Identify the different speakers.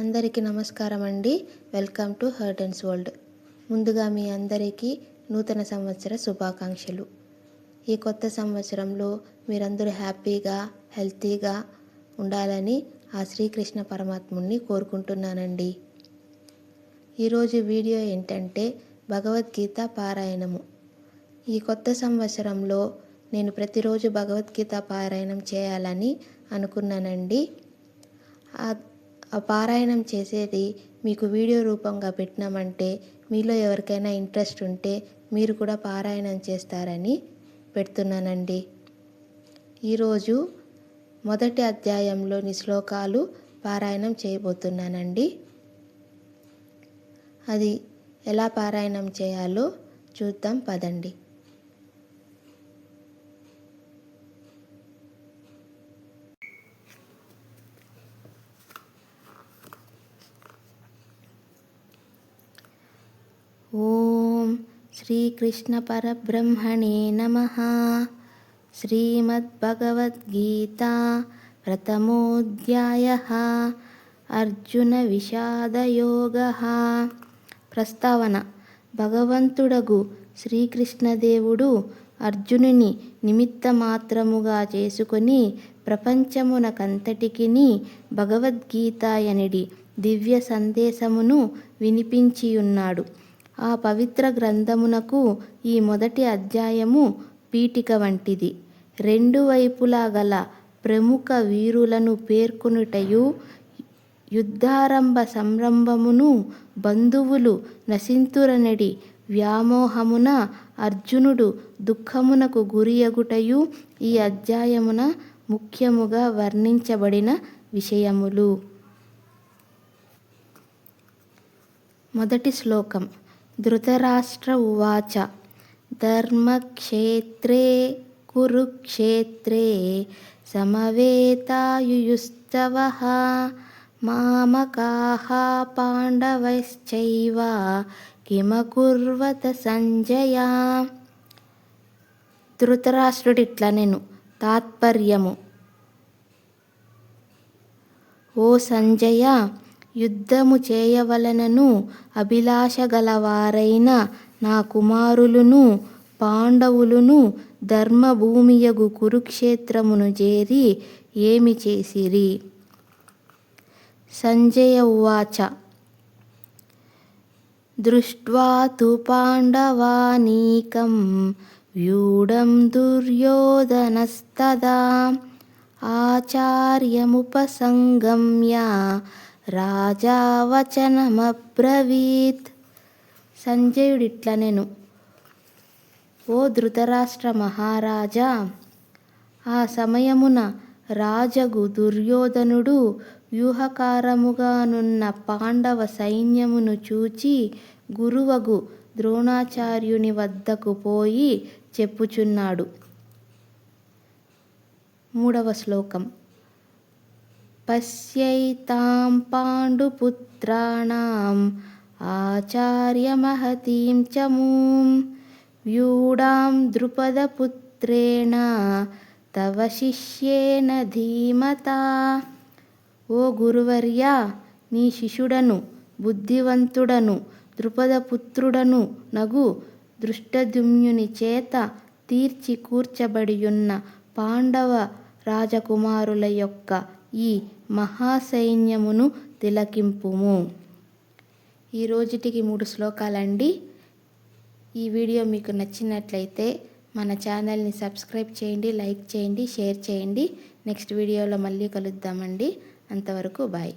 Speaker 1: అందరికీ నమస్కారం అండి. Welcome to Harden's world. ముందుగా మీ అందరికీ నూతన సంవత్సర శుభాకాంక్షలు. ఈ కొత్త సంవత్సరంలో మీరందరూ హ్యాపీగా హెల్తీగా ఉండాలని ఆ శ్రీకృష్ణ పరమాత్ముని కోరుకుంటున్నానండి. ఈరోజు వీడియో ఏంటంటే భగవద్గీత పారాయణము. ఈ కొత్త సంవత్సరంలో నేను ప్రతిరోజు భగవద్గీత పారాయణం చేయాలని అనుకున్నానండి. ఆ పారాయణం చేసేది మీకు వీడియో రూపంగా పెట్టినామంటే మీలో ఎవరికైనా ఇంట్రెస్ట్ ఉంటే మీరు కూడా పారాయణం చేస్తారని పెడుతున్నానండి. ఈరోజు మొదటి అధ్యాయంలోని శ్లోకాలు పారాయణం చేయబోతున్నానండి. అది ఎలా పారాయణం చేయాలో చూద్దాం పదండి. ఓం శ్రీకృష్ణ పరబ్రహ్మణే నమః. శ్రీమద్భగవద్గీత ప్రథమోధ్యాయః. అర్జున విషాదయోగః. ప్రస్తావన: భగవంతుడగు శ్రీకృష్ణదేవుడు అర్జునుని నిమిత్త మాత్రముగా చేసుకొని ప్రపంచమునకంతటికిని భగవద్గీతాయనిడి దివ్య సందేశమును వినిపించియున్నాడు. ఆ పవిత్ర గ్రంథమునకు ఈ మొదటి అధ్యాయము పీఠిక వంటిది. రెండు వైపులా గల ప్రముఖ వీరులను పేర్కొనుటయు, యుద్ధారంభ సంరంభమును, బంధువులు నశింతురనడి వ్యామోహమున అర్జునుడు దుఃఖమునకు గురియగుటయు ఈ అధ్యాయమున ముఖ్యముగా వర్ణించబడిన విషయములు. మొదటి శ్లోకం. ధృతరాష్ట్ర ఉవాచ. ధర్మక్షేత్రే కురుక్షేత్రే సమవేతాయుయుస్తవః మామకాః పాండవశ్చైవ కిమకుర్వత సంజయ. ధృతరాష్ట్రుడిట్లనెను. తాత్పర్యము: ఓ సంజయ, యుద్ధము చేయవలనను అభిలాష గలవారైన నా కుమారులును పాండవులును ధర్మభూమియగు కురుక్షేత్రమును చేరి ఏమి చేసిరి? సంజయ ఉవాచ. దృష్ట్వా తు పాండవానీకం వ్యూఢం దుర్యోధనస్తదా ఆచార్యముపసంగమ్య రాజా వచనమబ్రవీత్. సంజయుడిట్లనెను. ఓ ధృతరాష్ట్ర మహారాజా, ఆ సమయమున రాజగు దుర్యోధనుడు వ్యూహకారముగానున్న పాండవ సైన్యమును చూచి గురువగు ద్రోణాచార్యుని వద్దకు పోయి చెప్పుచున్నాడు. మూడవ శ్లోకం. పశ్యైతాం పాండుపుత్రాణం ఆచార్యమహతీం చమూం వ్యూఢాం ద్రుపదపుత్రేణ తవ శిష్యేన ధీమతా. ఓ గురువర్యా, నీ శిష్యుడను బుద్ధివంతుడను ద్రుపదపుత్రుడను నగు దృష్టద్యుమ్నుని చేత తీర్చి కూర్చబడియున్న పాండవ రాజకుమారుల యొక్క ఈ మహాసైన్యమును తిలకింపుము. ఈ రోజుటికి 3 శ్లోకాలండి. ఈ వీడియో మీకు నచ్చినట్లయితే మన ఛానల్ని సబ్స్క్రైబ్ చేయండి, లైక్ చేయండి, షేర్ చేయండి. నెక్స్ట్ వీడియోలో మళ్ళీ కలుద్దామండి. అంతవరకు బాయ్.